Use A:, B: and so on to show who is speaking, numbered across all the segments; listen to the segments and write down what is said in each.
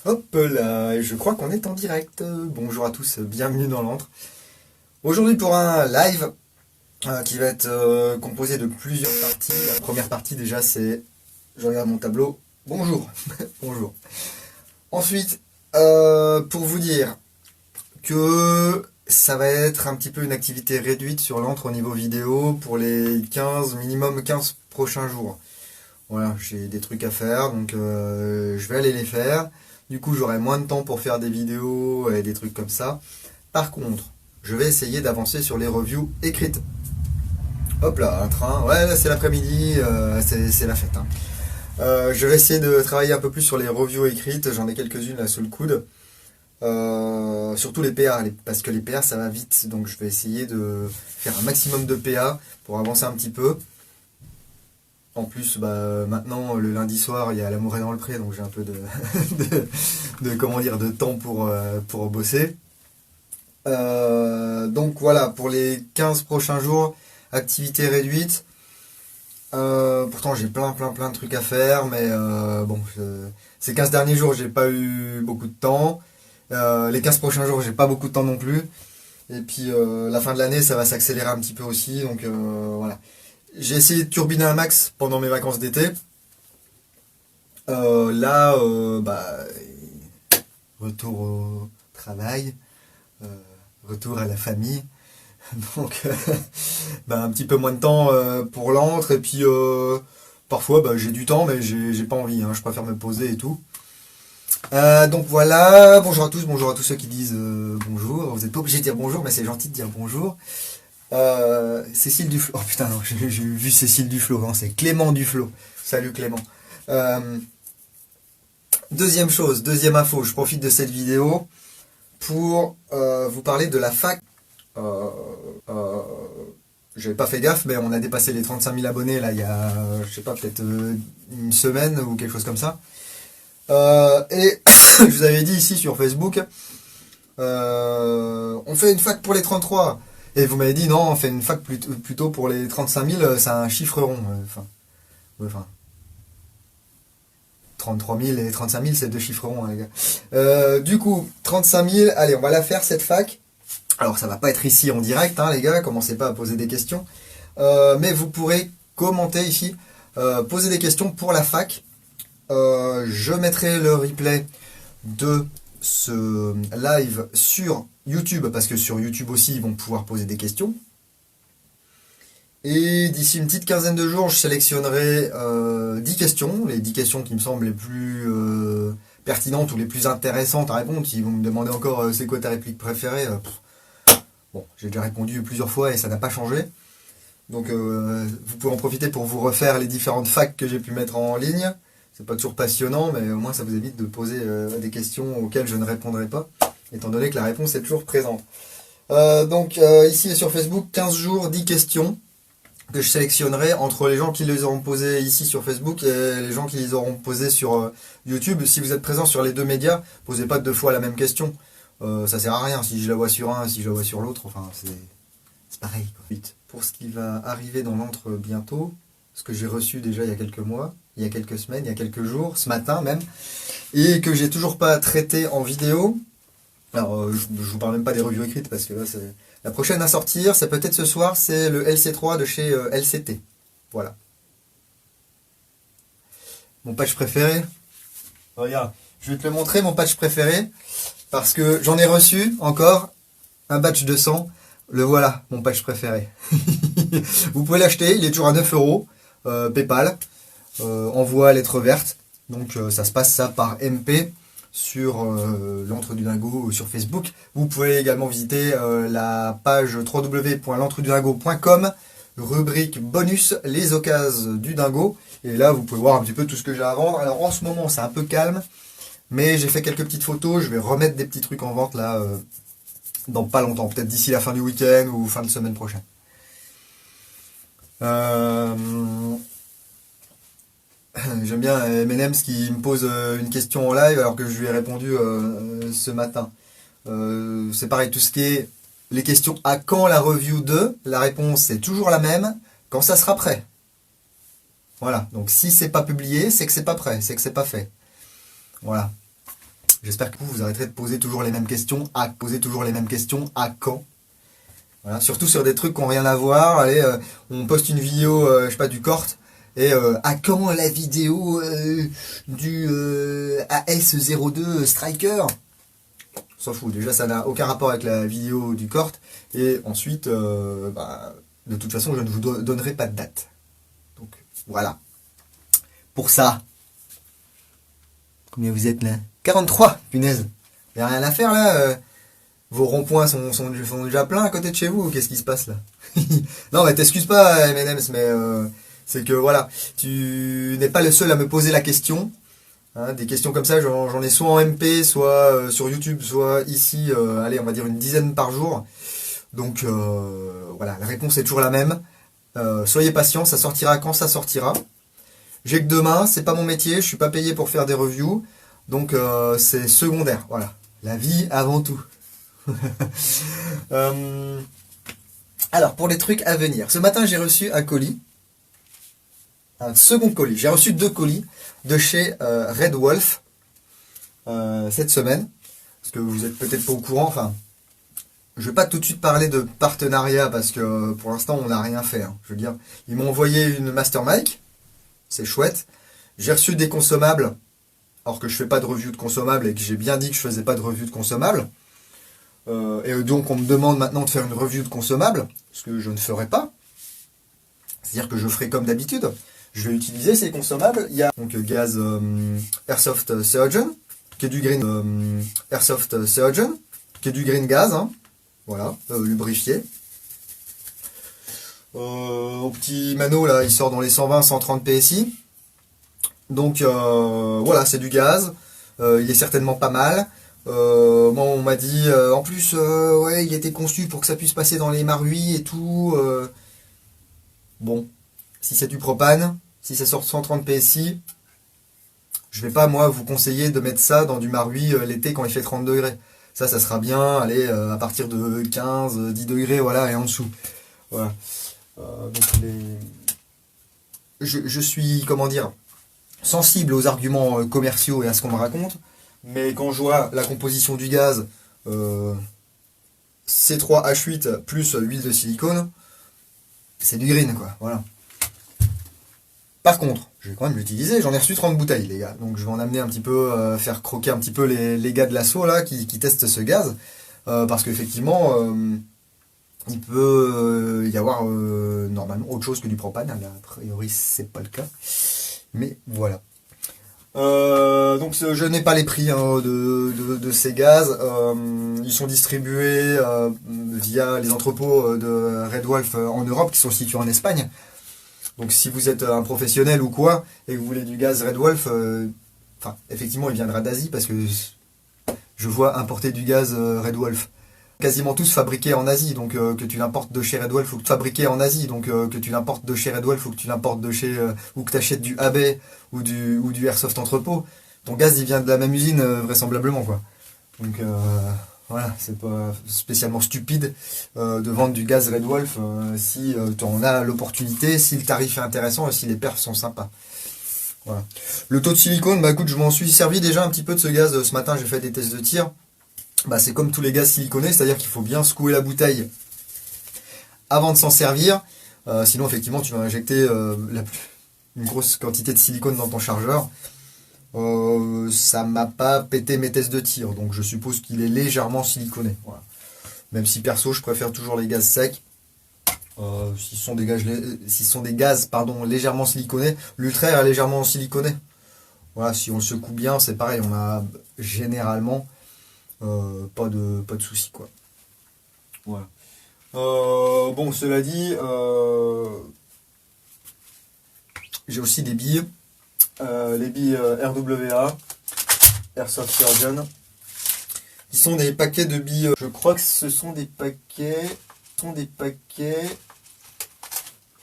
A: Hop là, et je crois qu'on est en direct. Bonjour à tous, bienvenue dans l'antre. Aujourd'hui pour un live qui va être composé de plusieurs parties. La première partie déjà c'est, je regarde mon tableau, bonjour, bonjour. Ensuite, pour vous dire que ça va être un petit peu une activité réduite sur l'antre au niveau vidéo pour les 15, minimum 15 prochains jours. Voilà, j'ai des trucs à faire, donc je vais aller les faire. Du coup, j'aurai moins de temps pour faire des vidéos et des trucs comme ça. Par contre, je vais essayer d'avancer sur les reviews écrites. Hop là, un train. Ouais, là, c'est l'après-midi, c'est la fête, hein. Je vais essayer de travailler un peu plus sur les reviews écrites. J'en ai quelques-unes là sous le coude. Surtout les PA, parce que les PA ça va vite. Donc je vais essayer de faire un maximum de PA pour avancer un petit peu. En plus, maintenant, le lundi soir, il y a l'amour est dans le pré, donc j'ai un peu comment dire, de temps pour bosser. Donc voilà, pour les 15 prochains jours, activité réduite. Pourtant, j'ai plein de trucs à faire, mais bon, ces 15 derniers jours, j'ai pas eu beaucoup de temps. Les 15 prochains jours, j'ai pas beaucoup de temps non plus. Et puis, la fin de l'année, ça va s'accélérer un petit peu aussi, donc voilà. J'ai essayé de turbiner un max pendant mes vacances d'été. Là, retour au travail, euh, retour à la famille. Donc, un petit peu moins de temps pour l'antre. Et puis, parfois, j'ai du temps, mais j'ai pas envie, hein. Je préfère me poser et tout. Donc voilà, bonjour à tous ceux qui disent bonjour. Vous n'êtes pas obligé de dire bonjour, mais c'est gentil de dire bonjour. Cécile Duflo. Oh putain, non, j'ai vu Cécile Duflo. Non, c'est Clément Duflo. Salut Clément. Deuxième chose, deuxième info. Je profite de cette vidéo pour vous parler de la fac. J'avais pas fait gaffe, mais on a dépassé les 35 000 abonnés là il y a, je sais pas, peut-être une semaine ou quelque chose comme ça. Et je vous avais dit ici sur Facebook, on fait une fac pour les 33. Et vous m'avez dit non, on fait une fac plutôt pour les 35 000, c'est un chiffre rond. Enfin, 33 000 et 35 000, c'est deux chiffres ronds, hein, les gars. Du coup, 35 000, allez, on va la faire cette fac. Alors, ça va pas être ici en direct, hein, les gars, commencez pas à poser des questions. Mais vous pourrez commenter ici, poser des questions pour la fac. Je mettrai le replay de ce live sur YouTube, parce que sur YouTube aussi, ils vont pouvoir poser des questions. Et d'ici une petite quinzaine de jours, je sélectionnerai 10 questions, les 10 questions qui me semblent les plus pertinentes ou les plus intéressantes à répondre. Ils vont me demander encore c'est quoi ta réplique préférée. Bon, j'ai déjà répondu plusieurs fois et ça n'a pas changé. Donc vous pouvez en profiter pour vous refaire les différentes facs que j'ai pu mettre en ligne. C'est pas toujours passionnant, mais au moins ça vous évite de poser des questions auxquelles je ne répondrai pas, étant donné que la réponse est toujours présente. Donc ici sur Facebook, 15 jours, 10 questions que je sélectionnerai entre les gens qui les auront posées ici sur Facebook et les gens qui les auront posées sur YouTube. Si vous êtes présent sur les deux médias, posez pas deux fois la même question. Ça sert à rien si je la vois sur un, si je la vois sur l'autre, enfin c'est pareil, quoi. Pour ce qui va arriver dans l'antre bientôt, ce que j'ai reçu déjà il y a quelques mois, il y a quelques semaines, il y a quelques jours, ce matin même, et que j'ai toujours pas traité en vidéo. Alors je vous parle même pas des revues écrites parce que là c'est la prochaine à sortir, c'est peut-être ce soir, c'est le LC3 de chez LCT. Voilà. Mon patch préféré. Regarde, je vais te le montrer, mon patch préféré, parce que j'en ai reçu encore un batch de 100. Le voilà, mon patch préféré. Vous pouvez l'acheter, il est toujours à 9 euros. PayPal, envoi lettre verte. Donc ça se passe ça par MP sur l'antre du dingo sur Facebook. Vous pouvez également visiter la page www.l'entredudingo.com, rubrique bonus, les occasions du dingo. Et là vous pouvez voir un petit peu tout ce que j'ai à vendre. Alors en ce moment c'est un peu calme, mais j'ai fait quelques petites photos. Je vais remettre des petits trucs en vente là dans pas longtemps, peut-être d'ici la fin du week-end ou fin de semaine prochaine. J'aime bien M&M's qui me pose une question en live alors que je lui ai répondu ce matin. C'est pareil, tout ce qui est les questions à quand la review de, la réponse est toujours la même, quand ça sera prêt. Voilà, donc si c'est pas publié, c'est que c'est pas prêt, c'est que c'est pas fait. Voilà. J'espère que vous arrêterez de poser toujours les mêmes questions. Poser toujours les mêmes questions. À quand? Voilà, surtout sur des trucs qui n'ont rien à voir. Allez, on poste une vidéo, je sais pas, du Cort. Et à quand la vidéo du AS02 Striker? On s'en fout. Déjà, ça n'a aucun rapport avec la vidéo du Cort. Et ensuite, de toute façon, je ne vous donnerai pas de date. Donc, voilà. Pour ça. Combien vous êtes là? 43, punaise. Il n'y a rien à faire là. Vos ronds-points sont déjà pleins à côté de chez vous. Qu'est-ce qui se passe là? Non, mais t'excuses pas, M&M's, mais c'est que voilà, tu n'es pas le seul à me poser la question. Hein, des questions comme ça, j'en ai soit en MP, soit sur YouTube, soit ici, allez, on va dire une dizaine par jour. Donc voilà, la réponse est toujours la même. Soyez patient, ça sortira quand ça sortira. J'ai que demain, c'est pas mon métier, je suis pas payé pour faire des reviews, donc c'est secondaire. Voilà, la vie avant tout. Alors pour les trucs à venir, ce matin j'ai reçu un colis, un second colis. J'ai reçu 2 colis de chez Red Wolf cette semaine, parce que vous êtes peut-être pas au courant. Enfin, je vais pas tout de suite parler de partenariat parce que pour l'instant on n'a rien fait. Hein. Je veux dire, ils m'ont envoyé une Master Mic, c'est chouette. J'ai reçu des consommables, alors que je fais pas de review de consommables et que j'ai bien dit que je faisais pas de review de consommables. Et donc on me demande maintenant de faire une review de consommables, ce que je ne ferai pas. C'est-à-dire que je ferai comme d'habitude. Je vais utiliser ces consommables. Il y a donc gaz Airsoft Surgeon, qui est du green Airsoft Surgeon, qui est du green gaz, hein. Voilà, lubrifié. Au petit mano là, il sort dans les 120-130 PSI. Donc voilà, c'est du gaz. Il est certainement pas mal. Moi, on m'a dit, en plus, ouais, il était conçu pour que ça puisse passer dans les maruis et tout. Bon, si c'est du propane, si ça sort 130 PSI, je vais pas, moi, vous conseiller de mettre ça dans du maruis l'été quand il fait 30 degrés. Ça sera bien, allez, à partir de 15, 10 degrés, voilà, et en dessous. Voilà. Donc je suis, comment dire, sensible aux arguments commerciaux et à ce qu'on me raconte. Mais quand je vois la composition du gaz, C3H8 plus huile de silicone, c'est du green, quoi. Voilà. Par contre, je vais quand même l'utiliser. J'en ai reçu 30 bouteilles, les gars. Donc je vais en amener un petit peu, faire croquer un petit peu les gars de l'assaut là qui testent ce gaz. Parce qu'effectivement, il peut y avoir normalement autre chose que du propane. Là, a priori, c'est pas le cas. Mais voilà. Donc je n'ai pas les prix hein, de ces gaz. Ils sont distribués via les entrepôts de Red Wolf en Europe qui sont situés en Espagne. Donc si vous êtes un professionnel ou quoi et que vous voulez du gaz Red Wolf, enfin effectivement il viendra d'Asie parce que je vois importer du gaz Red Wolf. Quasiment tous fabriqués en Asie, donc que tu l'importes de chez Red Wolf ou que tu fabriqué en Asie, donc que tu l'importes de chez Red Wolf ou que tu l'importes de chez ou que tu achètes du AB ou du Airsoft Entrepôt, ton gaz il vient de la même usine vraisemblablement quoi. Donc voilà, c'est pas spécialement stupide de vendre du gaz Red Wolf si tu en as l'opportunité, si le tarif est intéressant et si les perfs sont sympas. Voilà. Le taux de silicone, bah écoute, je m'en suis servi déjà un petit peu de ce gaz ce matin, j'ai fait des tests de tir. Bah, c'est comme tous les gaz siliconés, c'est-à-dire qu'il faut bien secouer la bouteille avant de s'en servir. Sinon, effectivement, tu vas injecter une grosse quantité de silicone dans ton chargeur. Ça m'a pas pété mes tests de tir, donc je suppose qu'il est légèrement siliconé. Voilà. Même si perso, je préfère toujours les gaz secs. S'ils sont des gaz pardon, légèrement siliconés, l'Ultra est légèrement siliconé. Voilà, si on le secoue bien, c'est pareil, on a généralement pas de soucis quoi. Voilà. Bon, cela dit, j'ai aussi des billes. Les billes RWA, Airsoft Surgeon, qui sont des paquets de billes. Je crois que ce sont des paquets.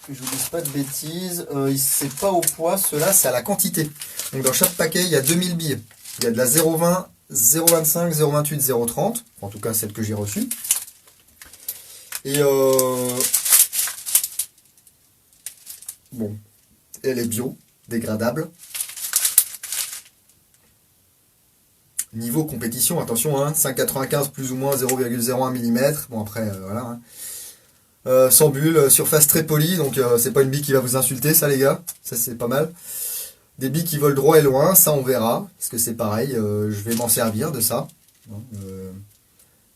A: Que je vous dise pas de bêtises. C'est pas au poids, ceux-là, c'est à la quantité. Donc dans chaque paquet, il y a 2000 billes. Il y a de la 0,20, 0,25, 0,28, 0,30. En tout cas, celle que j'ai reçue. Et bon, elle est bio, dégradable. Niveau compétition, attention, hein, 5,95 plus ou moins 0,01 mm. Bon après, voilà. Hein. Sans bulle, surface très polie, donc c'est pas une bille qui va vous insulter, ça les gars. Ça c'est pas mal. Des billes qui volent droit et loin, ça on verra, parce que c'est pareil, je vais m'en servir de ça.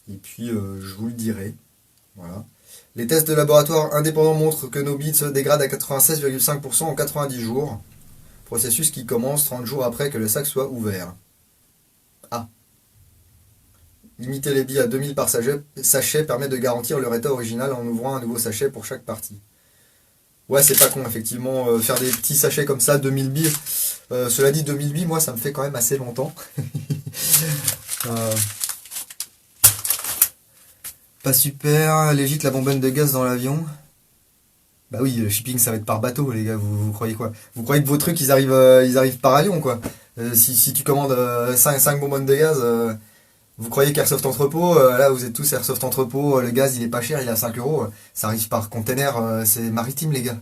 A: Et puis je vous le dirai. Voilà. Les tests de laboratoire indépendants montrent que nos billes se dégradent à 96,5% en 90 jours. Processus qui commence 30 jours après que le sac soit ouvert. Ah. Limiter les billes à 2000 par sachet permet de garantir leur état original en ouvrant un nouveau sachet pour chaque partie. Ouais, c'est pas con, effectivement, faire des petits sachets comme ça, 2000 billes. Cela dit, 2000 billes, moi, ça me fait quand même assez longtemps. Pas super, légite la bonbonne de gaz dans l'avion. Bah oui, le shipping, ça va être par bateau, les gars, vous croyez quoi? Vous croyez que vos trucs, ils arrivent par avion, quoi? Si tu commandes 5 bonbonnes de gaz, vous croyez qu'Airsoft Entrepôt, là, vous êtes tous Airsoft Entrepôt, le gaz, il est pas cher, il est à 5 euros. Ça arrive par container, c'est maritime, les gars.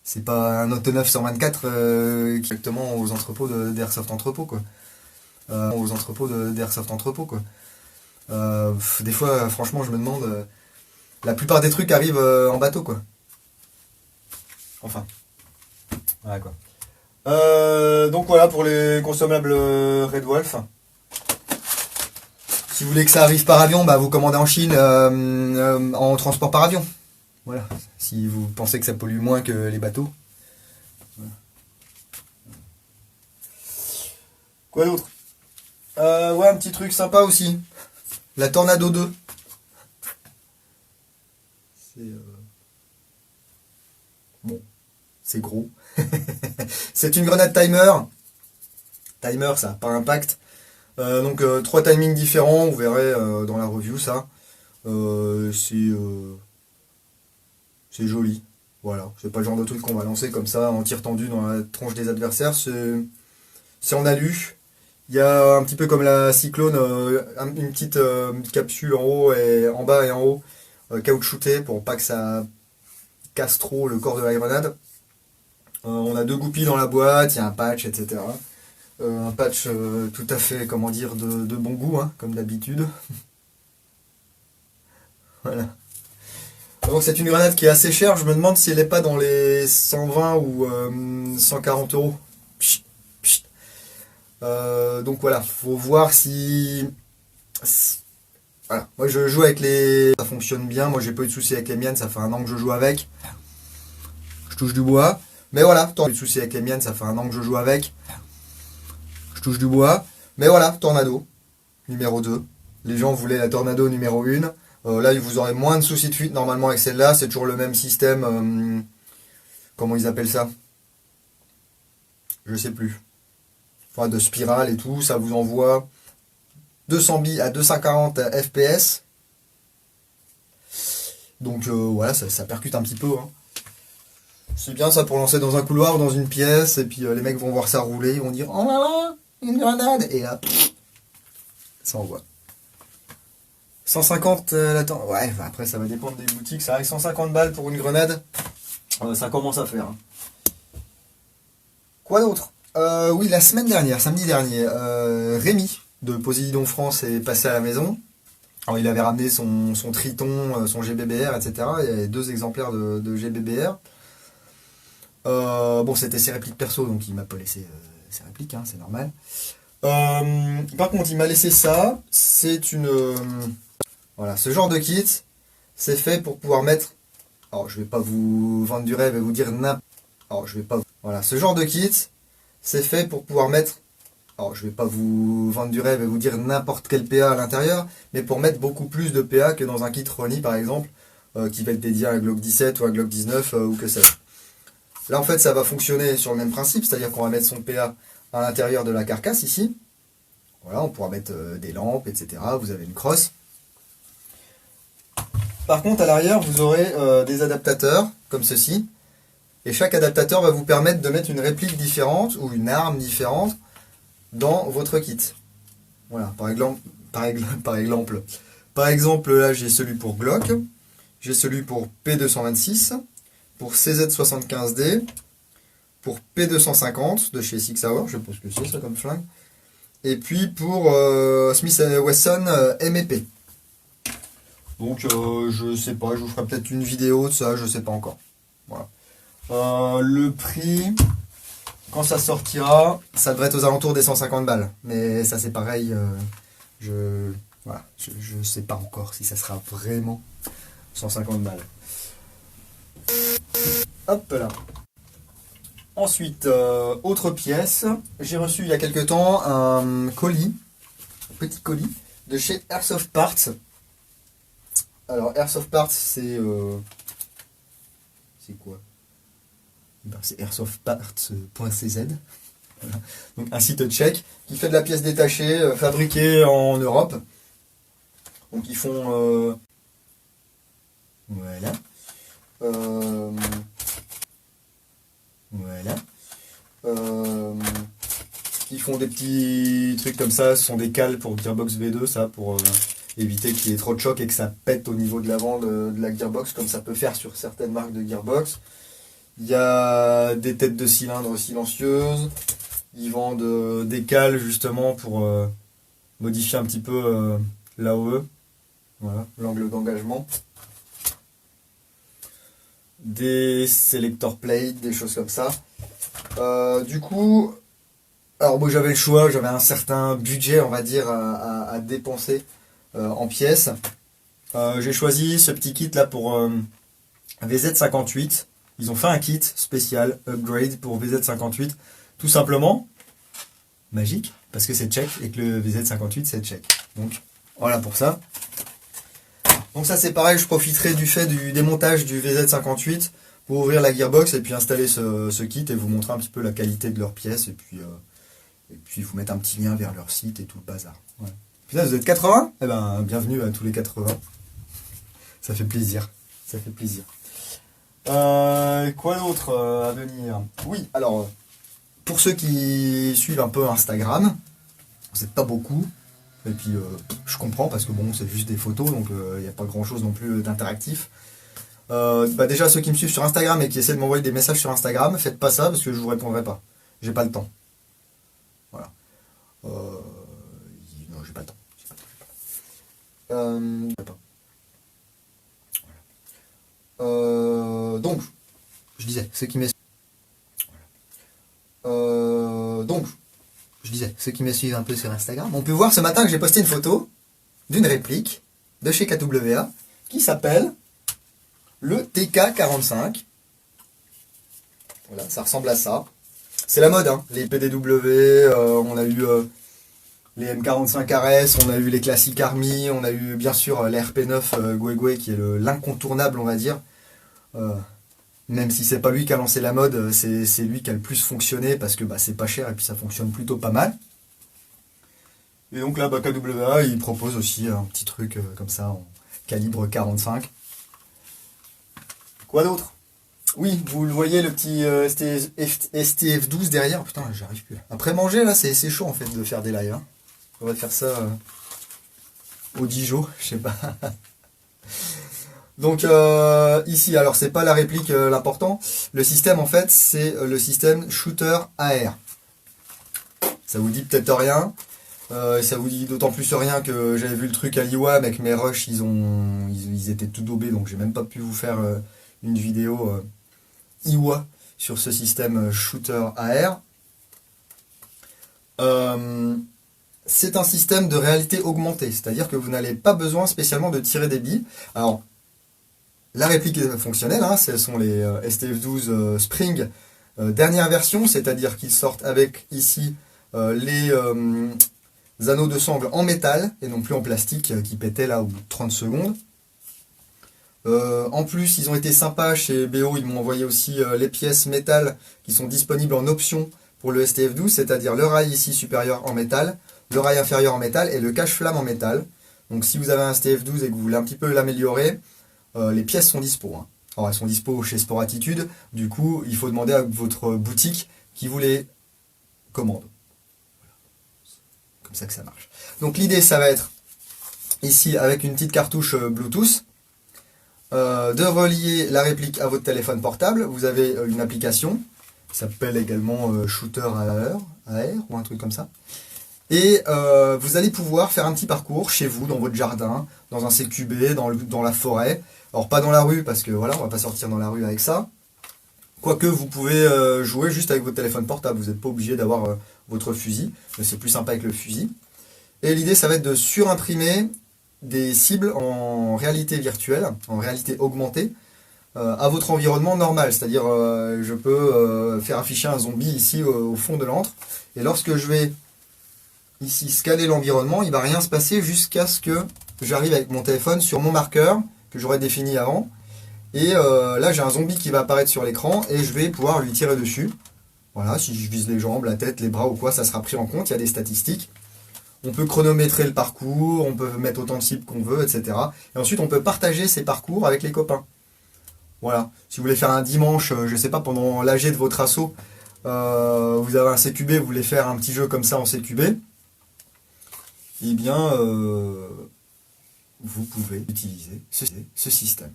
A: C'est pas un Auto 9 124 directement aux entrepôts d'Airsoft Entrepôt, quoi. Aux entrepôts d'Airsoft Entrepôt, quoi. Des fois, franchement, je me demande... la plupart des trucs arrivent en bateau, quoi. Enfin. Voilà, quoi. Donc voilà pour les consommables Red Wolf. Si vous voulez que ça arrive par avion, bah vous commandez en Chine en transport par avion. Voilà. Si vous pensez que ça pollue moins que les bateaux. Voilà. Quoi d'autre? Ouais, un petit truc sympa aussi. La Tornado 2. C'est... Bon. C'est gros. C'est une grenade timer. Timer, ça n'a pas impact. Donc 3 timings différents, vous verrez dans la review ça. C'est joli. Voilà, c'est pas le genre de truc qu'on va lancer comme ça en tir tendu dans la tronche des adversaires. C'est en alu. Il y a un petit peu comme la Cyclone, une petite capsule en haut et en bas et en haut, caoutchoutée pour pas que ça casse trop le corps de la grenade. On a 2 goupilles dans la boîte, il y a un patch, etc. Un patch tout à fait, comment dire, de bon goût, hein, comme d'habitude. Voilà. Donc c'est une grenade qui est assez chère, je me demande si elle n'est pas dans les 120 ou 140 euros. Donc voilà, faut voir si... Voilà, moi je joue avec les... Ça fonctionne bien, moi j'ai pas eu de soucis avec les miennes, ça fait un an que je joue avec. Je touche du bois. Mais voilà, pas eu de soucis avec les miennes, ça fait un an que je joue avec. Je touche du bois. Mais voilà, Tornado, numéro 2. Les gens voulaient la Tornado numéro 1. Là, vous aurez moins de soucis de fuite normalement avec celle-là. C'est toujours le même système. Comment ils appellent ça? Je sais plus. Enfin, de spirale et tout. Ça vous envoie 200 billes à 240 FPS. Donc voilà, ça percute un petit peu. Hein. C'est bien ça pour lancer dans un couloir ou dans une pièce. Et puis les mecs vont voir ça rouler. Ils vont dire oh là là, une grenade. Et là, ça envoie. 150 ouais, après ça va dépendre des boutiques. Ça arrive 150 balles pour une grenade. Ça commence à faire. Hein. Quoi d'autre? Oui, la semaine dernière, samedi dernier, Rémi de Poséidon France est passé à la maison. Alors, il avait ramené son Triton, son GBBR, etc. Il y avait 2 exemplaires de GBBR. Bon, c'était ses répliques perso, donc il m'a pas laissé ses répliques, hein, c'est normal. Par contre, il m'a laissé ça. C'est une... voilà, ce genre de kit, c'est fait pour pouvoir mettre... Alors, je vais pas vous vendre du rêve et vous dire n'importe... Alors, je vais pas... Voilà, ce genre de kit, c'est fait pour pouvoir mettre... Alors, je vais pas vous vendre du rêve et vous dire n'importe quel PA à l'intérieur, mais pour mettre beaucoup plus de PA que dans un kit Ronnie, par exemple, qui va être dédié à un Glock 17 ou un Glock 19 ou que sais-je. Là, en fait, ça va fonctionner sur le même principe, c'est-à-dire qu'on va mettre son PA à l'intérieur de la carcasse, ici. Voilà, on pourra mettre des lampes, etc. Vous avez une crosse. Par contre, à l'arrière, vous aurez des adaptateurs, comme ceci. Et chaque adaptateur va vous permettre de mettre une réplique différente, ou une arme différente, dans votre kit. Voilà, par exemple, là, j'ai celui pour Glock. J'ai celui pour P226. Pour CZ75D, pour P250 de chez Six Hour, je pense que c'est ça comme flingue, et puis pour Smith Wesson MEP. Donc je sais pas, je vous ferai peut-être une vidéo de ça, je sais pas encore. Voilà. Le prix, quand ça sortira, ça devrait être aux alentours des 150 balles. Mais ça c'est pareil, voilà, je sais pas encore si ça sera vraiment 150 balles. Hop là. Ensuite, autre pièce, j'ai reçu il y a quelques temps un colis, un petit colis, de chez Airsoft Parts. Alors Airsoft Parts c'est quoi? Ben, c'est airsoftparts.cz. Voilà. Donc un site tchèque qui fait de la pièce détachée fabriquée en Europe. Donc ils font voilà. Voilà. Ils font des petits trucs comme ça, ce sont des cales pour Gearbox V2, ça, pour éviter qu'il y ait trop de choc et que ça pète au niveau de l'avant de la Gearbox, comme ça peut faire sur certaines marques de Gearbox. Il y a des têtes de cylindre silencieuses. Ils vendent des cales justement pour modifier un petit peu l'AOE, voilà, l'angle d'engagement. Des selector plates, des choses comme ça. Du coup, alors moi j'avais le choix, j'avais un certain budget, on va dire, à dépenser en pièces. J'ai choisi ce petit kit là pour VZ58. Ils ont fait un kit spécial upgrade pour VZ58, tout simplement magique, parce que c'est tchèque et que le VZ58 c'est tchèque. Donc voilà pour ça. Donc ça c'est pareil, je profiterai du fait du démontage du VZ58 pour ouvrir la gearbox et puis installer ce kit et vous montrer un petit peu la qualité de leurs pièces et puis vous mettre un petit lien vers leur site et tout le bazar. Ouais. Putain, vous êtes 80 ? Eh ben bienvenue à tous les 80. Ça fait plaisir. Ça fait plaisir. Quoi d'autre à venir? Oui, alors pour ceux qui suivent un peu Instagram, c'est pas beaucoup. Et puis je comprends parce que bon c'est juste des photos donc il n'y a pas grand chose non plus d'interactif. Déjà ceux qui me suivent sur Instagram et qui essaient de m'envoyer des messages sur Instagram, faites pas ça parce que je vous répondrai pas. J'ai pas le temps. Voilà. Non j'ai pas le temps. Donc je disais ceux qui me ceux qui me suivent un peu sur Instagram, on peut voir ce matin que j'ai posté une photo d'une réplique de chez KWA qui s'appelle le TK45. Voilà, ça ressemble à ça. C'est la mode, hein. Les PDW, on a eu les M45 RS, on a eu les classiques Army, on a eu bien sûr les RP9 Guegui qui est l'incontournable, on va dire. Même si c'est pas lui qui a lancé la mode, c'est lui qui a le plus fonctionné parce que c'est pas cher et puis ça fonctionne plutôt pas mal. Et donc là, KWA, il propose aussi un petit truc comme ça en calibre 45. Quoi d'autre? Oui, vous le voyez, le petit STF12 derrière. Putain, j'arrive plus. Après manger, là, c'est chaud en fait de faire des lives. Hein. On va faire ça au Dijon, je sais pas. Donc ici, alors c'est pas la réplique l'important. Le système en fait, c'est le système shooter AR. Ça vous dit peut-être rien. Ça vous dit d'autant plus rien que j'avais vu le truc à l'IWA avec mes rushs, ils étaient tout daubés, donc j'ai même pas pu vous faire une vidéo IWA sur ce système shooter AR. C'est un système de réalité augmentée, c'est-à-dire que vous n'allez pas besoin spécialement de tirer des billes. Alors, la réplique est fonctionnelle, hein, ce sont les STF12 Spring dernière version, c'est-à-dire qu'ils sortent avec ici les anneaux de sangle en métal et non plus en plastique qui pétaient là au bout de 30 secondes. En plus, ils ont été sympas chez BO, ils m'ont envoyé aussi les pièces métal qui sont disponibles en option pour le STF12, c'est-à-dire le rail ici supérieur en métal, le rail inférieur en métal et le cache-flamme en métal. Donc si vous avez un STF12 et que vous voulez un petit peu l'améliorer, les pièces sont dispo. Hein. Alors elles sont dispo chez Sport Attitude, du coup il faut demander à votre boutique qui vous les commande. Comme ça que ça marche. Donc l'idée ça va être ici avec une petite cartouche Bluetooth de relier la réplique à votre téléphone portable. Vous avez une application qui s'appelle également Shooter AR ou un truc comme ça. Et vous allez pouvoir faire un petit parcours chez vous, dans votre jardin, dans un CQB, dans la forêt. Alors pas dans la rue, parce que voilà, on va pas sortir dans la rue avec ça. Quoique vous pouvez jouer juste avec votre téléphone portable, vous n'êtes pas obligé d'avoir votre fusil, mais c'est plus sympa avec le fusil. Et l'idée, ça va être de surimprimer des cibles en réalité virtuelle, en réalité augmentée, à votre environnement normal. C'est-à-dire, je peux faire afficher un zombie ici au fond de l'antre, et lorsque je vais ici scanner l'environnement, il ne va rien se passer jusqu'à ce que j'arrive avec mon téléphone sur mon marqueur que j'aurais défini avant. Et là, j'ai un zombie qui va apparaître sur l'écran et je vais pouvoir lui tirer dessus. Voilà, si je vise les jambes, la tête, les bras ou quoi, ça sera pris en compte. Il y a des statistiques. On peut chronométrer le parcours, on peut mettre autant de cibles qu'on veut, etc. Et ensuite, on peut partager ces parcours avec les copains. Voilà. Si vous voulez faire un dimanche, je ne sais pas, pendant l'AG de votre asso, vous avez un CQB, vous voulez faire un petit jeu comme ça en CQB, eh bien, vous pouvez utiliser ce système.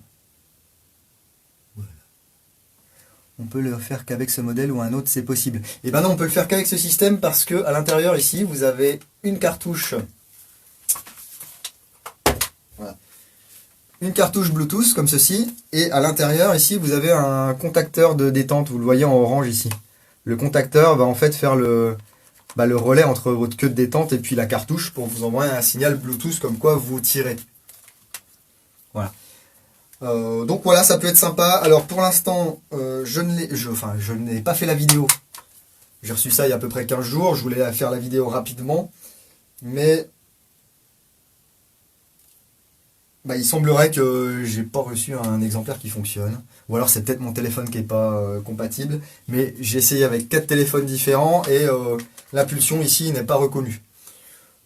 A: On peut le faire qu'avec ce modèle ou un autre, c'est possible. Et ben non, on peut le faire qu'avec ce système parce que à l'intérieur ici, vous avez une cartouche. Voilà. Une cartouche Bluetooth comme ceci. Et à l'intérieur ici, vous avez un contacteur de détente. Vous le voyez en orange ici. Le contacteur va en fait faire le relais entre votre queue de détente et puis la cartouche pour vous envoyer un signal Bluetooth comme quoi vous tirez. Voilà. Donc voilà, ça peut être sympa. Alors pour l'instant, je n'ai pas fait la vidéo. J'ai reçu ça il y a à peu près 15 jours. Je voulais faire la vidéo rapidement. Mais il semblerait que j'ai pas reçu un exemplaire qui fonctionne. Ou alors c'est peut-être mon téléphone qui n'est pas compatible. Mais j'ai essayé avec 4 téléphones différents et l'impulsion ici n'est pas reconnue.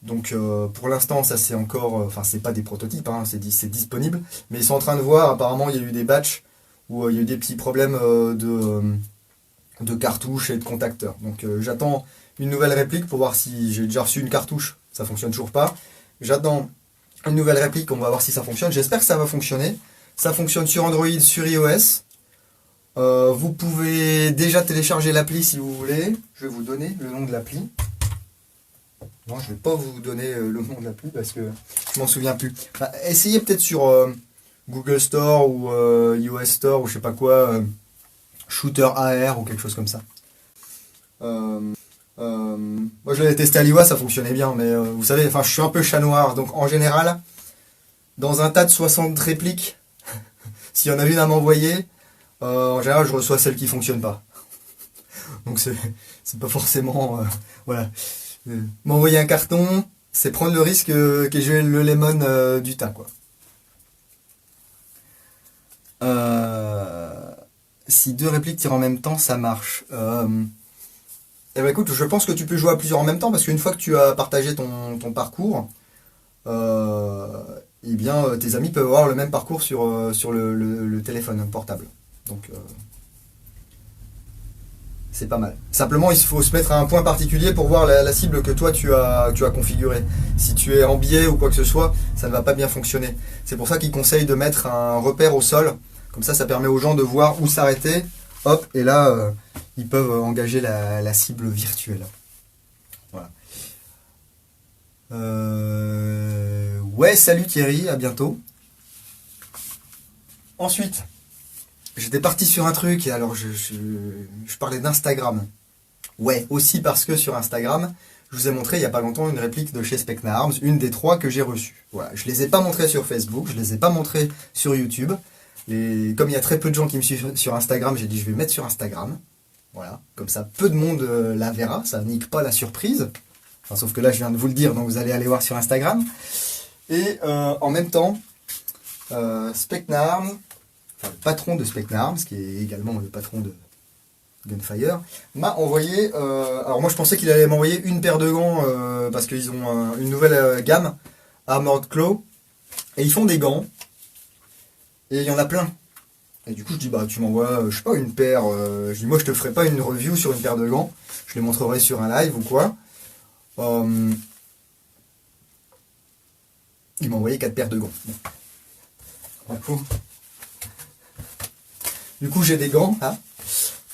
A: Donc pour l'instant ça c'est encore, c'est pas des prototypes, hein, c'est disponible, mais ils sont en train de voir, apparemment il y a eu des batchs où il y a eu des petits problèmes de cartouches et de contacteurs. Donc j'attends une nouvelle réplique pour voir si j'ai déjà reçu une cartouche, ça fonctionne toujours pas. J'attends une nouvelle réplique, on va voir si ça fonctionne, j'espère que ça va fonctionner. Ça fonctionne sur Android, sur iOS. Vous pouvez déjà télécharger l'appli si vous voulez, je vais vous donner le nom de l'appli. Non, je ne vais pas vous donner le nom de l'appli parce que je m'en souviens plus. Essayez peut-être sur Google Store ou iOS Store ou je sais pas quoi, Shooter AR ou quelque chose comme ça. Moi je l'avais testé à l'iOS, ça fonctionnait bien, mais vous savez, je suis un peu chat noir, donc en général, dans un tas de 60 répliques, s'il y en a une à m'envoyer, en général je reçois celle qui fonctionne pas. Donc c'est pas forcément... voilà. M'envoyer un carton, c'est prendre le risque que j'ai le lemon du tas, quoi. Si 2 répliques tirent en même temps, ça marche. Eh ben écoute, je pense que tu peux jouer à plusieurs en même temps parce qu'une fois que tu as partagé ton parcours, eh bien tes amis peuvent avoir le même parcours sur le téléphone portable. Donc c'est pas mal. Simplement, il faut se mettre à un point particulier pour voir la cible que toi tu as configurée. Si tu es en biais ou quoi que ce soit, ça ne va pas bien fonctionner. C'est pour ça qu'ils conseillent de mettre un repère au sol. Comme ça permet aux gens de voir où s'arrêter. Hop, et là, ils peuvent engager la cible virtuelle. Voilà. Ouais, salut Thierry, à bientôt. Ensuite, j'étais parti sur un truc, et alors je parlais d'Instagram. Ouais, aussi parce que sur Instagram, je vous ai montré il n'y a pas longtemps une réplique de chez Specna Arms, une des 3 que j'ai reçues. Voilà, je ne les ai pas montrées sur Facebook, je ne les ai pas montrées sur YouTube. Comme il y a très peu de gens qui me suivent sur Instagram, j'ai dit je vais mettre sur Instagram. Voilà, comme ça peu de monde la verra, ça nique pas la surprise. Enfin, sauf que là je viens de vous le dire, donc vous allez aller voir sur Instagram. Et en même temps, Specna Arms, le patron de Specna Arms, qui est également le patron de Gunfire, m'a envoyé... alors moi je pensais qu'il allait m'envoyer une paire de gants, parce qu'ils ont une nouvelle gamme, Armored Claw, et ils font des gants, et il y en a plein. Et du coup je dis, tu m'envoies, je sais pas, une paire, je dis, moi je te ferai pas une review sur une paire de gants, je les montrerai sur un live ou quoi. Il m'a envoyé 4 paires de gants. Bon. Du coup j'ai des gants, hein.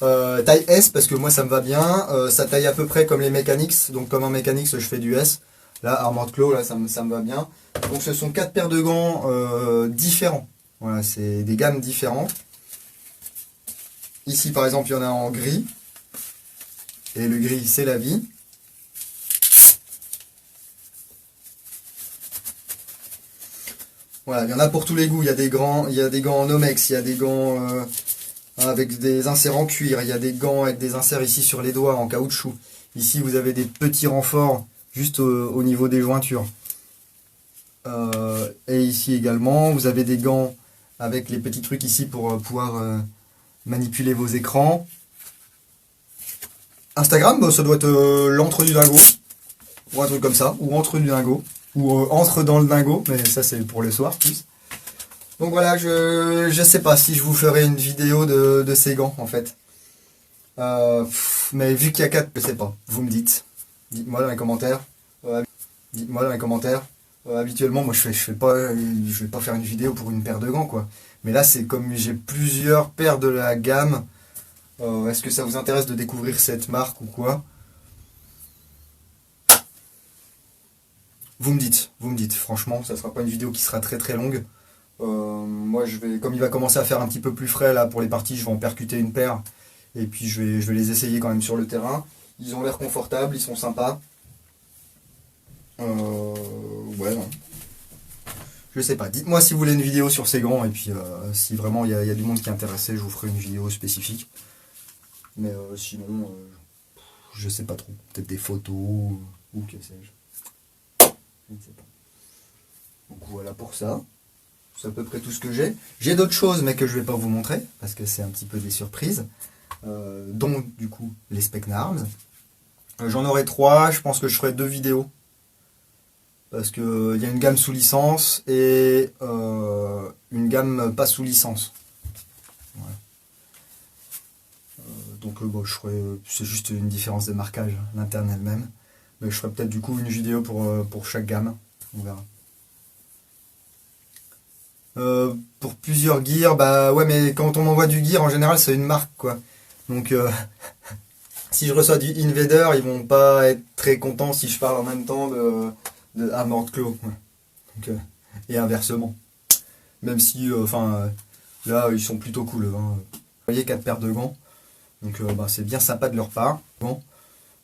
A: Taille S parce que moi ça me va bien. Ça taille à peu près comme les Mechanics. Donc comme un Mechanics je fais du S. Là Armored Claw là ça me va bien. Donc ce sont 4 paires de gants différents. Voilà, c'est des gammes différentes. Ici par exemple il y en a en gris. Et le gris c'est la vie. Voilà, il y en a pour tous les goûts. Il y a des gants en Nomex, il y a des gants avec des inserts en cuir, il y a des gants avec des inserts ici sur les doigts en caoutchouc. Ici vous avez des petits renforts juste au niveau des jointures. Et ici également vous avez des gants avec les petits trucs ici pour pouvoir manipuler vos écrans. Instagram, bah, ça doit être l'entre du dingo, ou un truc comme ça, ou entre du dingo, ou entre dans le dingo, mais ça c'est pour le soir plus. Donc voilà, je sais pas si je vous ferai une vidéo de ces gants en fait. Mais vu qu'il y a 4, je sais pas, vous me dites. Dites-moi dans les commentaires. Dites-moi dans les commentaires. Habituellement, moi je vais pas faire une vidéo pour une paire de gants quoi. Mais là c'est comme j'ai plusieurs paires de la gamme. Est-ce que ça vous intéresse de découvrir cette marque ou quoi? Vous me dites. Franchement, ça sera pas une vidéo qui sera très très longue. Moi, comme il va commencer à faire un petit peu plus frais là pour les parties, je vais en percuter une paire et puis je vais les essayer quand même sur le terrain. Ils ont l'air confortables, ils sont sympas. Ouais, non. Je sais pas. Dites-moi si vous voulez une vidéo sur ces gants et puis si vraiment il y a du monde qui est intéressé, je vous ferai une vidéo spécifique. Mais sinon, je sais pas trop. Peut-être des photos ou que sais-je. Je ne sais pas. Donc voilà pour ça. C'est à peu près tout ce que j'ai. J'ai d'autres choses mais que je vais pas vous montrer parce que c'est un petit peu des surprises. Dont du coup les Specnarms. J'en aurai 3. Je pense que je ferai 2 vidéos. Parce qu'il y a une gamme sous licence et une gamme pas sous licence. Voilà. Donc bon, c'est juste une différence de marquage, l'interne elle-même. Mais je ferai peut-être du coup une vidéo pour chaque gamme. On verra. Pour plusieurs gears, bah ouais, mais quand on m'envoie du gear, en général c'est une marque quoi. Donc si je reçois du Invader, ils vont pas être très contents si je parle en même temps de Armored Claw. Ouais. Donc, et inversement. Même si, là ils sont plutôt cool. Hein. Vous voyez 4 paires de gants. Donc bah, c'est bien sympa de leur part. Bon.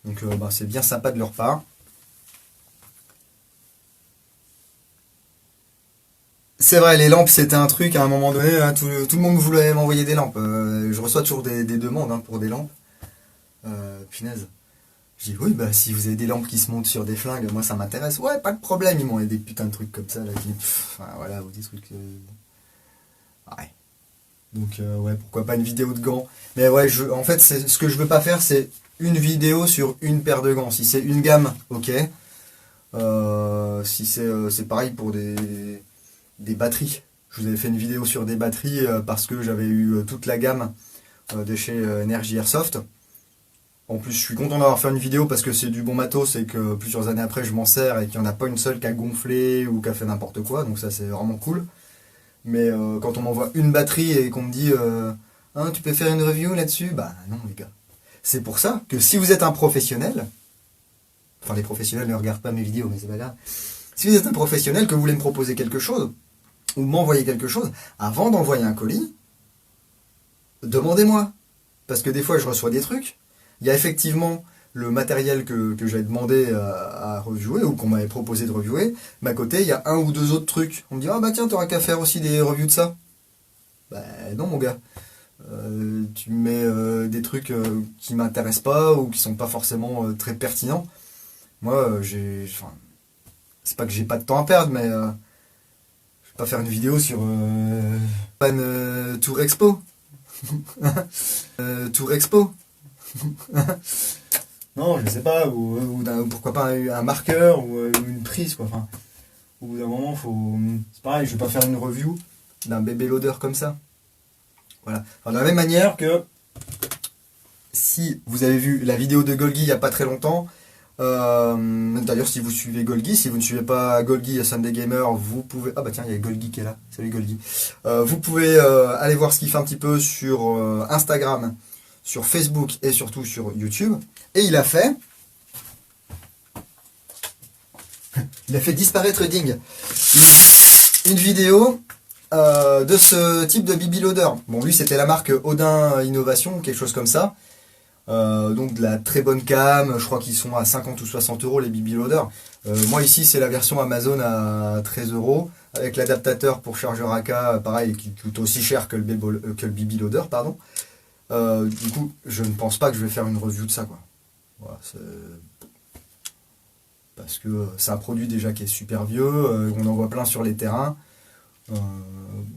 A: Donc bah, c'est bien sympa de leur part. C'est vrai, les lampes c'était un truc à un moment donné, hein, tout le monde voulait m'envoyer des lampes. Je reçois toujours des demandes hein, pour des lampes. Punaise. J'ai dit oui, bah si vous avez des lampes qui se montent sur des flingues, moi ça m'intéresse. Ouais, pas de problème, ils m'ont des putains de trucs comme ça. Là, voilà, ou des trucs. Ouais. Donc ouais, pourquoi pas une vidéo de gants. Mais ouais, en fait, ce que je veux pas faire, c'est une vidéo sur une paire de gants. Si c'est une gamme, ok. Si c'est pareil pour des batteries. Je vous avais fait une vidéo sur des batteries parce que j'avais eu toute la gamme de chez Energy Airsoft. En plus, je suis content d'avoir fait une vidéo parce que c'est du bon matos et que plusieurs années après, je m'en sers et qu'il n'y en a pas une seule qui a gonflé ou qui a fait n'importe quoi. Donc ça, c'est vraiment cool. Mais quand on m'envoie une batterie et qu'on me dit hein, tu peux faire une review là-dessus, bah non les gars. C'est pour ça que si vous êtes un professionnel, enfin les professionnels ne regardent pas mes vidéos, mais c'est pas grave. Si vous êtes un professionnel, que vous voulez me proposer quelque chose, ou m'envoyer quelque chose, avant d'envoyer un colis, demandez-moi. Parce que des fois je reçois des trucs, il y a effectivement le matériel que j'avais demandé à reviewer, ou qu'on m'avait proposé de reviewer, mais à côté il y a un ou deux autres trucs. On me dit ah bah tiens t'auras qu'à faire aussi des reviews de ça. Bah non mon gars. Tu mets des trucs qui m'intéressent pas ou qui sont pas forcément très pertinents. Moi c'est pas que j'ai pas de temps à perdre, mais je vais pas faire une vidéo sur Tour Expo. Tour Expo. Non, je sais pas, ou pourquoi pas un marqueur ou une prise quoi. Enfin, au bout d'un moment, c'est pareil, je vais pas faire une review d'un bébé loader comme ça. Voilà. Alors, de la même manière que si vous avez vu la vidéo de Golgi il n'y a pas très longtemps, d'ailleurs si vous suivez Golgi, si vous ne suivez pas Golgi Sunday Gamer, vous pouvez... Ah bah tiens, il y a Golgi qui est là, salut Golgi. Vous pouvez aller voir ce qu'il fait un petit peu sur Instagram, sur Facebook et surtout sur YouTube. Et il a fait disparaître Ding. Une vidéo de ce type de Bibi Loader. Bon, lui, c'était la marque Odin Innovation, quelque chose comme ça. Donc de la très bonne cam, je crois qu'ils sont à 50 ou 60 euros les Bibi Loader. Moi ici c'est la version Amazon à 13 euros avec l'adaptateur pour chargeur AK, pareil, qui coûte aussi cher que le Bibi Loader, pardon. Du coup, je ne pense pas que je vais faire une review de ça, quoi. Voilà, parce que c'est un produit déjà qui est super vieux, on en voit plein sur les terrains.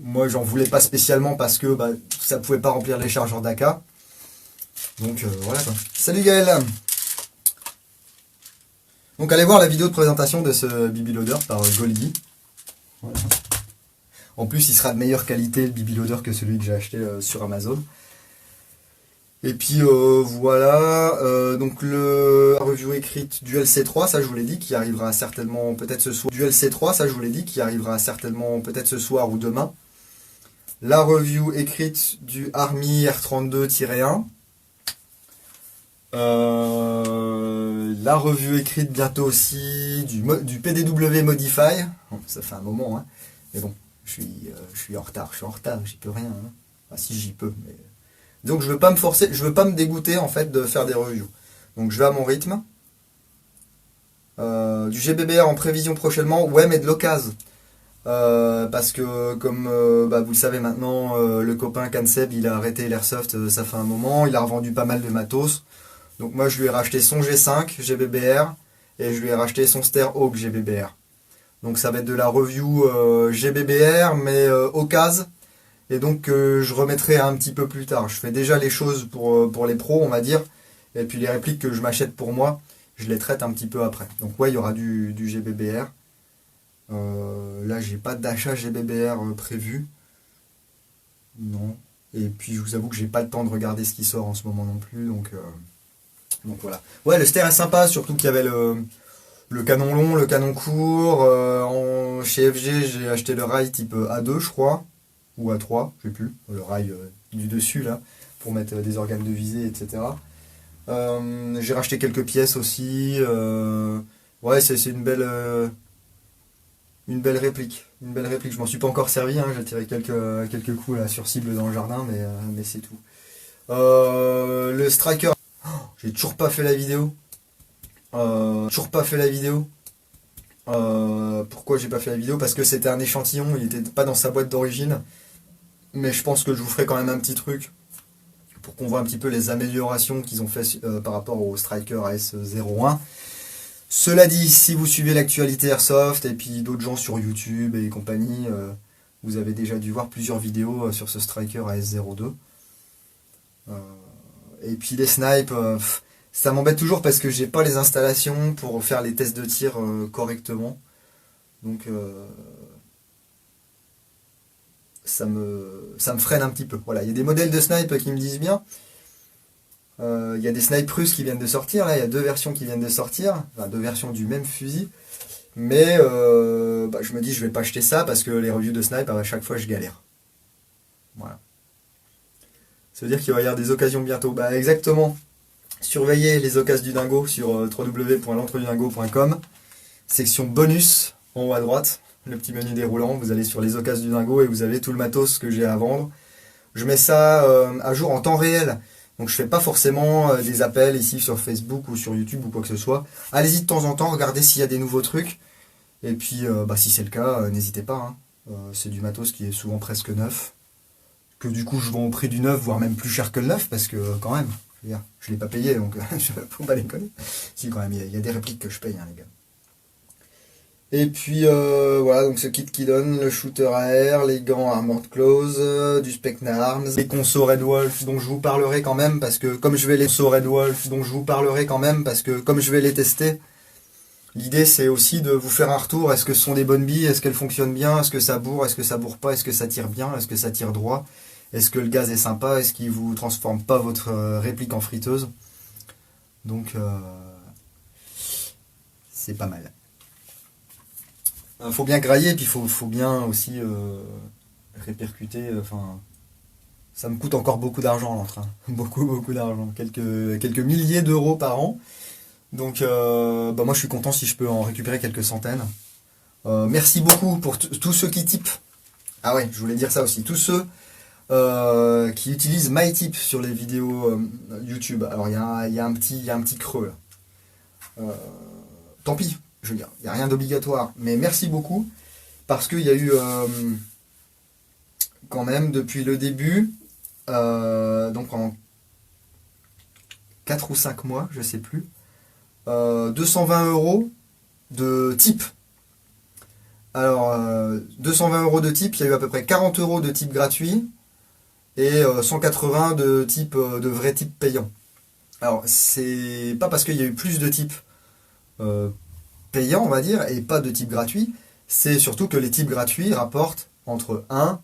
A: Moi j'en voulais pas spécialement parce que ça pouvait pas remplir les chargeurs d'AK. Donc voilà quoi. Salut Gaël. Donc allez voir la vidéo de présentation de ce Bibi Loader par Goldie. Voilà. En plus il sera de meilleure qualité le Bibi Loader que celui que j'ai acheté sur Amazon. Et puis voilà, donc la review écrite du LC3, ça je vous l'ai dit, qui arrivera certainement peut-être ce soir. Du LC3, ça je vous l'ai dit, qui arrivera certainement peut-être ce soir ou demain. La review écrite du Army R32-1. La revue écrite bientôt aussi du PDW Modify. Bon, ça fait un moment, hein. Mais bon, je suis en retard, j'y peux rien. Hein. Enfin, si j'y peux, mais... Donc je veux pas me forcer, je veux pas me dégoûter en fait de faire des reviews. Donc je vais à mon rythme. Du GBBR en prévision prochainement, ouais, mais de l'occasion. Parce que comme vous le savez maintenant, le copain Canseb il a arrêté l'airsoft, ça fait un moment, il a revendu pas mal de matos. Donc moi je lui ai racheté son G5 GBBR et je lui ai racheté son Sterhawk GBBR. Donc ça va être de la review GBBR mais occasion. Et donc je remettrai un petit peu plus tard. Je fais déjà les choses pour les pros on va dire. Et puis les répliques que je m'achète pour moi, je les traite un petit peu après. Donc ouais il y aura du GBBR. Là j'ai pas d'achat GBBR prévu. Non. Et puis je vous avoue que j'ai pas le temps de regarder ce qui sort en ce moment non plus. Donc voilà. Ouais le Ster est sympa, surtout qu'il y avait le canon long, le canon court. Chez FG j'ai acheté le rail type A2 je crois. Ou A3, je sais plus. Le rail du dessus là. Pour mettre des organes de visée, etc. J'ai racheté quelques pièces aussi. Ouais c'est une belle réplique. Une belle réplique. Je m'en suis pas encore servi, hein. J'ai tiré quelques coups là sur cible dans le jardin, mais c'est tout. Le striker. Oh, j'ai toujours pas fait la vidéo. Pourquoi j'ai pas fait la vidéo? Parce que c'était un échantillon, il était pas dans sa boîte d'origine. Mais je pense que je vous ferai quand même un petit truc pour qu'on voit un petit peu les améliorations qu'ils ont fait par rapport au Striker S01. Cela dit, si vous suivez l'actualité Airsoft et puis d'autres gens sur YouTube et compagnie, vous avez déjà dû voir plusieurs vidéos sur ce Striker AS02. Et puis les snipes, ça m'embête toujours parce que j'ai pas les installations pour faire les tests de tir correctement. Donc ça me freine un petit peu. Voilà, il y a des modèles de snipe qui me disent bien. Il y a des snipes russes qui viennent de sortir, là il y a 2 versions qui viennent de sortir, enfin 2 versions du même fusil, mais je me dis je vais pas acheter ça parce que les reviews de snipe à chaque fois je galère. Voilà. Ça veut dire qu'il va y avoir des occasions bientôt. Exactement. Surveillez les occasions du dingo sur www.l'entredudingo.com, section bonus en haut à droite, le petit menu déroulant, vous allez sur les occasions du dingo et vous avez tout le matos que j'ai à vendre. Je mets ça à jour en temps réel. Donc je fais pas forcément des appels ici sur Facebook ou sur YouTube ou quoi que ce soit. Allez-y de temps en temps, regardez s'il y a des nouveaux trucs. Et puis si c'est le cas, n'hésitez pas. Hein. C'est du matos qui est souvent presque neuf. Que du coup je vends au prix du neuf, voire même plus cher que le neuf, parce que quand même, je veux dire, je l'ai pas payé, donc faut pas déconner. Si quand même, il y a des répliques que je paye, hein, les gars. Et puis voilà, donc ce kit qui donne le shooter à air, les gants Armored Claws, du Specna Arms, les consos Red Wolf dont je vous parlerai quand même parce que comme je vais les tester, l'idée c'est aussi de vous faire un retour. Est-ce que ce sont des bonnes billes? Est-ce qu'elles fonctionnent bien? Est-ce que ça bourre? Est-ce que ça bourre pas? Est-ce que ça tire bien? Est-ce que ça tire droit? Est-ce que le gaz est sympa? Est-ce qu'il vous transforme pas votre réplique en friteuse? Donc c'est pas mal. Faut bien grailler, et puis faut bien aussi répercuter, Ça me coûte encore beaucoup d'argent l'entre, hein. Beaucoup d'argent. Quelques milliers d'euros par an. Donc bah moi je suis content si je peux en récupérer quelques centaines. Merci beaucoup pour tous ceux qui typent. Ah ouais, je voulais dire ça aussi. Tous ceux qui utilisent MyTip sur les vidéos YouTube. Alors il y a un petit creux là. Tant pis, je veux dire, il n'y a rien d'obligatoire. Mais merci beaucoup. Parce qu'il y a eu quand même depuis le début, donc en 4 ou 5 mois, je sais plus, 220 euros de type. Alors, 220 euros de type, il y a eu à peu près 40 euros de type gratuit et 180 de type de vrai type payant. Alors, c'est pas parce qu'il y a eu plus de types payants, on va dire, et pas de type gratuit, c'est surtout que les types gratuits rapportent entre 1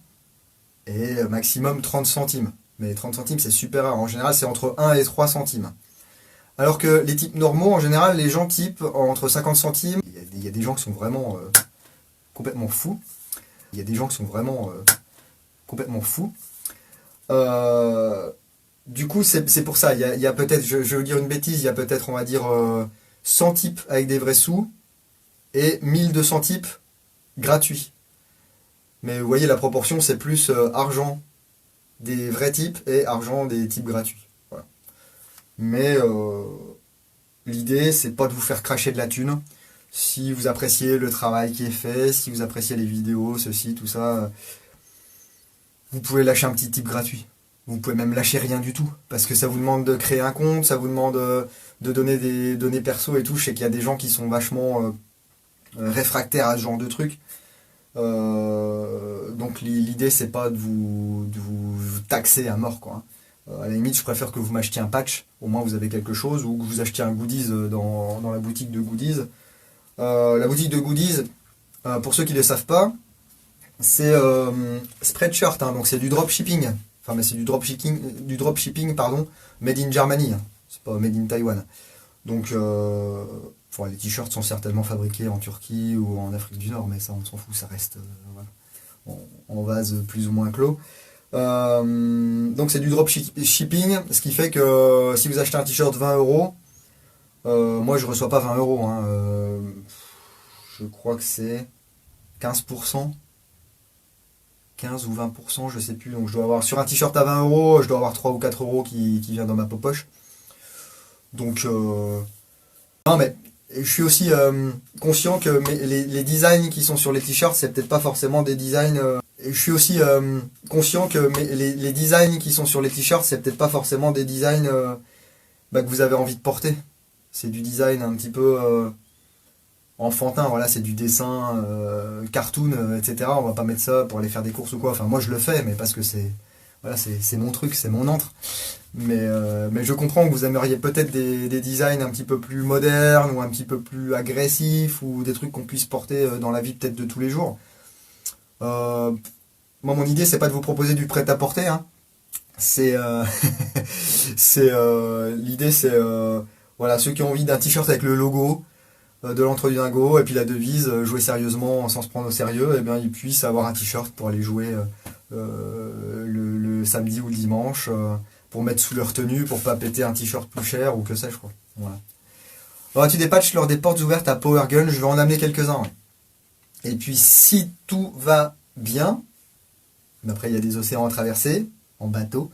A: et maximum 30 centimes. Mais 30 centimes, c'est super rare. En général, c'est entre 1 et 3 centimes. Alors que les types normaux, en général, les gens typent entre 50 centimes. Il y a des gens qui sont vraiment complètement fous. Il y a des gens qui sont vraiment complètement fous. Du coup, c'est pour ça. Il y a peut-être, je veux dire une bêtise, il y a peut-être, on va dire, 100 types avec des vrais sous et 1200 types gratuits. Mais vous voyez, la proportion, c'est plus argent des vrais types et argent des types gratuits. Voilà. Mais l'idée, c'est pas de vous faire cracher de la thune. Si vous appréciez le travail qui est fait, si vous appréciez les vidéos, ceci, tout ça, vous pouvez lâcher un petit type gratuit. Vous pouvez même lâcher rien du tout. Parce que ça vous demande de créer un compte, ça vous demande de donner des données perso et tout. Je sais qu'il y a des gens qui sont vachement réfractaires à ce genre de trucs. Donc l'idée c'est pas de vous taxer à mort quoi. À la limite je préfère que vous m'achetiez un patch, au moins vous avez quelque chose, ou que vous achetiez un goodies dans la boutique de goodies. La boutique de goodies, pour ceux qui ne le savent pas, c'est Spreadshirt, hein, donc c'est du dropshipping. Enfin mais c'est du dropshipping pardon, made in Germany, hein. C'est pas made in Taiwan. Donc les t-shirts sont certainement fabriqués en Turquie ou en Afrique du Nord, mais ça on s'en fout, ça reste voilà, en vase plus ou moins clos. Donc c'est du dropshipping, ce qui fait que si vous achetez un t-shirt 20 euros, moi je reçois pas 20 euros, hein, je crois que c'est 15%, 15 ou 20%, je sais plus, donc je dois avoir sur un t-shirt à 20 euros, je dois avoir 3 ou 4 euros qui vient dans ma poche. Donc non mais je suis aussi conscient que les designs qui sont sur les t-shirts, c'est peut-être pas forcément des designs. Et je suis aussi conscient que les designs qui sont sur les t-shirts, c'est peut-être pas forcément des designs que vous avez envie de porter. C'est du design un petit peu enfantin, voilà, c'est du dessin, cartoon, etc. On va pas mettre ça pour aller faire des courses ou quoi. Enfin, moi je le fais, mais parce que c'est voilà, c'est mon truc, c'est mon antre. Mais je comprends que vous aimeriez peut-être des designs un petit peu plus modernes ou un petit peu plus agressifs ou des trucs qu'on puisse porter dans la vie peut-être de tous les jours. Moi, mon idée, c'est pas de vous proposer du prêt-à-porter, hein. C'est l'idée, c'est voilà, ceux qui ont envie d'un t-shirt avec le logo de l'Entre du Dingo et puis la devise jouer sérieusement sans se prendre au sérieux, et bien ils puissent avoir un t-shirt pour aller jouer le samedi ou le dimanche. Pour mettre sous leur tenue, pour pas péter un t-shirt plus cher ou que sais-je quoi. Voilà. Auras-tu des patchs lors des portes ouvertes à Power Gun? Je vais en amener quelques-uns. Ouais. Et puis si tout va bien, mais après il y a des océans à traverser, en bateau,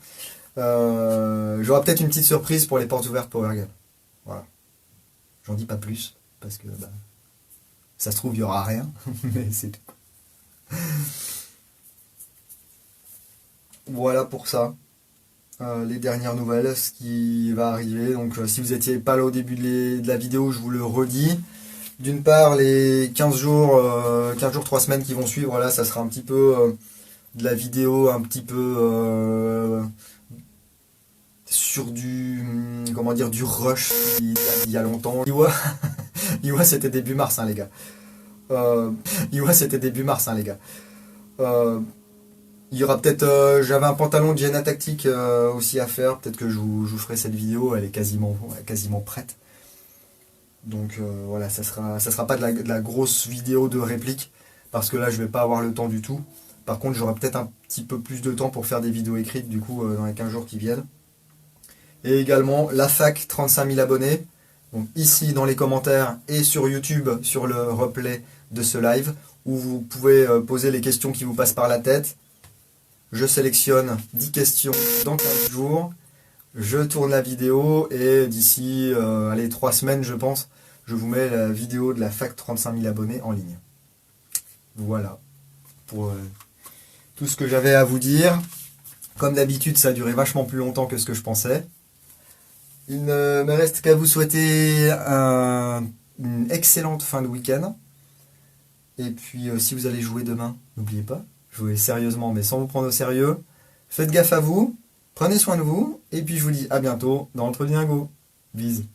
A: j'aurai peut-être une petite surprise pour les portes ouvertes Power Gun. Voilà. J'en dis pas plus, parce que ça se trouve il y aura rien, mais c'est tout. Voilà pour ça. Les dernières nouvelles, ce qui va arriver. Donc si vous n'étiez pas là au début de la vidéo, je vous le redis. D'une part, les 15 jours, 3 semaines qui vont suivre, là, ça sera un petit peu de la vidéo, un petit peu sur comment dire, du rush il y a longtemps. Iwa, c'était début mars, hein, les gars. Iwa, c'était début mars, hein, les gars. Il y aura peut-être, j'avais un pantalon de Jenna Tactique aussi à faire, peut-être que je vous ferai cette vidéo, elle est quasiment prête. Donc voilà, ça sera pas de la grosse vidéo de réplique, parce que là je vais pas avoir le temps du tout. Par contre, j'aurai peut-être un petit peu plus de temps pour faire des vidéos écrites, du coup, dans les 15 jours qui viennent. Et également, la fac, 35 000 abonnés. Donc ici, dans les commentaires et sur YouTube, sur le replay de ce live, où vous pouvez poser les questions qui vous passent par la tête. Je sélectionne 10 questions dans 15 jours. Je tourne la vidéo et d'ici 3 semaines, je pense, je vous mets la vidéo de la fac 35 000 abonnés en ligne. Voilà pour tout ce que j'avais à vous dire. Comme d'habitude, ça a duré vachement plus longtemps que ce que je pensais. Il ne me reste qu'à vous souhaiter une excellente fin de week-end. Et puis, si vous allez jouer demain, n'oubliez pas, jouez sérieusement, mais sans vous prendre au sérieux. Faites gaffe à vous, prenez soin de vous, et puis je vous dis à bientôt dans Entre Dingo. Bise.